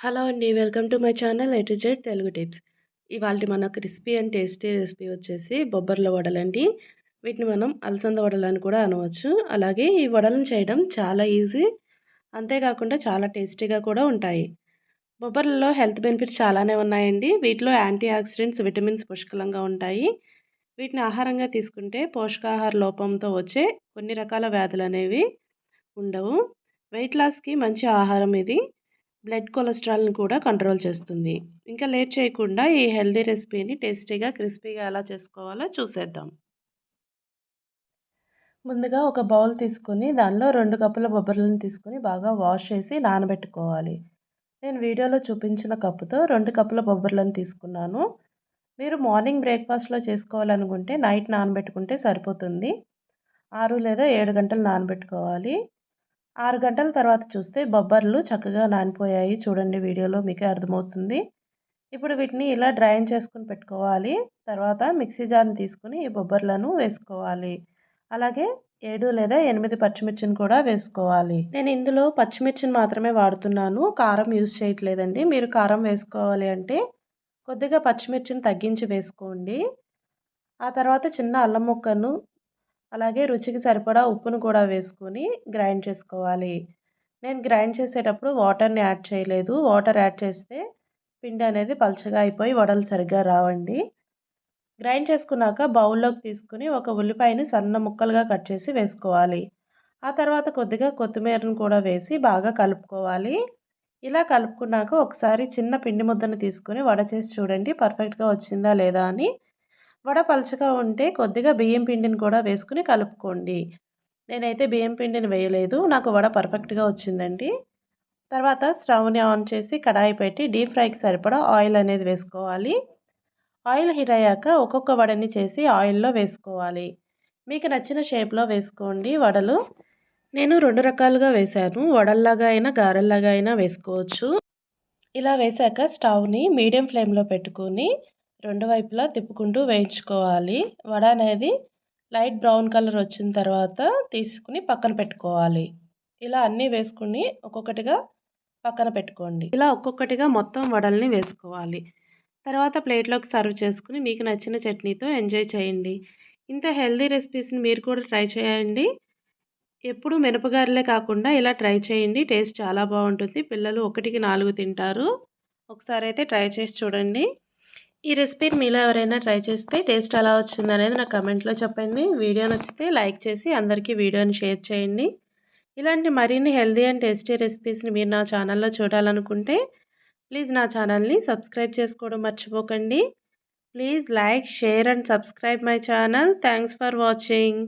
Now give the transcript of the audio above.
Hello అండి. Welcome to my channel A to Z Telugu tips. ఇవాల్టి మన క్రిస్పీ అండ్ టేస్టీ రెసిపీ వచ్చేసి బొబ్బర్ల వడలండి. వీటిని మనం అలసంద వడలని కూడా అనవచ్చు. అలాగే ఈ వడలను చేయడం చాలా ఈజీ. అంతేకాకుండా చాలా టేస్టీగా కూడా ఉంటాయి. బొబ్బర్లలో హెల్త్ బెనిఫిట్స్ చాలానే ఉన్నాయండి. వీటిలో యాంటీ ఆక్సిడెంట్స్, విటమిన్స్ పుష్కలంగా ఉంటాయి. వీటిని ఆహారంగా తీసుకుంటే పోషకాహార లోపంతో వచ్చే కొన్ని రకాల వ్యాధులనేవి ఉండవు. వెయిట్ లాస్‌కి మంచి ఆహారం ఇది. బ్లడ్ కొలెస్ట్రాల్‌ని కూడా కంట్రోల్ చేస్తుంది. ఇంకా లేట్ చేయకుండా ఈ హెల్తీ రెసిపీని టేస్టీగా, క్రిస్పీగా ఎలా చేసుకోవాలో చూసేద్దాం. ముందుగా ఒక బౌల్ తీసుకొని దానిలో 2 కప్పుల బొబ్బర్లను తీసుకొని బాగా వాష్ చేసి నానబెట్టుకోవాలి. నేను వీడియోలో చూపించిన కప్పుతో 2 కప్పుల బొబ్బర్లను తీసుకున్నాను. మీరు మార్నింగ్ బ్రేక్‌ఫాస్ట్‌లో చేసుకోవాలనుకుంటే నైట్ నానబెట్టుకుంటే సరిపోతుంది. 6 లేదా 7 గంటలు నానబెట్టుకోవాలి. 6 గంటల తర్వాత చూస్తే బొబ్బర్లు చక్కగా నానిపోయాయి. చూడండి వీడియోలో మీకే అర్థమవుతుంది. ఇప్పుడు వీటిని ఇలా డ్రైన్ చేసుకొని పెట్టుకోవాలి. తర్వాత మిక్సీ జార్‌ని తీసుకొని ఈ బొబ్బర్లను వేసుకోవాలి. అలాగే 7 లేదా 8 పచ్చిమిర్చిని కూడా వేసుకోవాలి. నేను ఇందులో పచ్చిమిర్చిని మాత్రమే వాడుతున్నాను. కారం యూజ్ చేయట్లేదండి. మీరు కారం వేసుకోవాలి అంటే కొద్దిగా పచ్చిమిర్చిని తగ్గించి వేసుకోండి. ఆ తర్వాత చిన్న అల్లం ముక్కను అలాగే రుచికి సరిపడా ఉప్పును కూడా వేసుకొని గ్రైండ్ చేసుకోవాలి. నేను గ్రైండ్ చేసేటప్పుడు వాటర్‌ని యాడ్ చేయలేదు. వాటర్ యాడ్ చేస్తే పిండి అనేది పలచగా అయిపోయి వడలు సరిగ్గా రావండి. గ్రైండ్ చేసుకున్నాక బౌల్‌లోకి తీసుకొని ఒక ఉల్లిపాయని సన్న ముక్కలుగా కట్ చేసి వేసుకోవాలి. ఆ తర్వాత కొద్దిగా కొత్తిమీరను కూడా వేసి బాగా కలుపుకోవాలి. ఇలా కలుపుకున్నాక ఒకసారి చిన్న పిండి ముద్దను తీసుకొని వడ చేసి చూడండి పర్ఫెక్ట్‌గా వచ్చిందా లేదా అని. వడ పలచగా ఉంటే కొద్దిగా బియ్యం పిండిని కూడా వేసుకొని కలుపుకోండి. నేనైతే బియ్యం పిండిని వేయలేదు. నాకు వడ పర్ఫెక్ట్‌గా వచ్చిందండి. తర్వాత స్టవ్‌ని ఆన్ చేసి కడాయి పెట్టి డీప్ ఫ్రైకి సరిపడా ఆయిల్ అనేది వేసుకోవాలి. ఆయిల్ హీట్ అయ్యాక ఒక్కొక్క వడని చేసి ఆయిల్‌లో వేసుకోవాలి. మీకు నచ్చిన షేప్‌లో వేసుకోండి వడలు. నేను 2 రకాలుగా వేశాను. వడల్లాగా అయినా, గారెల్లాగా అయినా వేసుకోవచ్చు. ఇలా వేశాక స్టవ్‌ని మీడియం ఫ్లేమ్‌లో పెట్టుకొని రెండు వైపులా తిప్పుకుంటూ వేయించుకోవాలి. వడ అనేది లైట్ బ్రౌన్ కలర్ వచ్చిన తర్వాత తీసుకుని పక్కన పెట్టుకోవాలి. ఇలా అన్నీ వేసుకుని ఒక్కొక్కటిగా పక్కన పెట్టుకోండి. ఇలా ఒక్కొక్కటిగా మొత్తం వడల్ని వేసుకోవాలి. తర్వాత ప్లేట్‌లోకి సర్వ్ చేసుకొని మీకు నచ్చిన చట్నీతో ఎంజాయ్ చేయండి. ఇంత హెల్తీ రెసిపీస్‌ని మీరు కూడా ట్రై చేయండి. ఎప్పుడు మినపగారెలే కాకుండా ఇలా ట్రై చేయండి. టేస్ట్ చాలా బాగుంటుంది. పిల్లలు 1కి 4 తింటారు. ఒకసారైతే ట్రై చేసి చూడండి. ఈ రెసిపీని మీలో ఎవరైనా ట్రై చేస్తే టేస్ట్ ఎలా వచ్చిందనేది నాకు కమెంట్‌లో చెప్పండి. వీడియో నచ్చితే లైక్ చేసి అందరికీ వీడియోని షేర్ చేయండి. ఇలాంటి మరిన్ని హెల్తీ అండ్ టేస్టీ రెసిపీస్‌ని మీరు నా ఛానల్‌లో చూడాలనుకుంటే ప్లీజ్ నా ఛానల్‌ని సబ్స్క్రైబ్ చేసుకోవడం మర్చిపోకండి. Please like, share and subscribe my channel. Thanks for watching.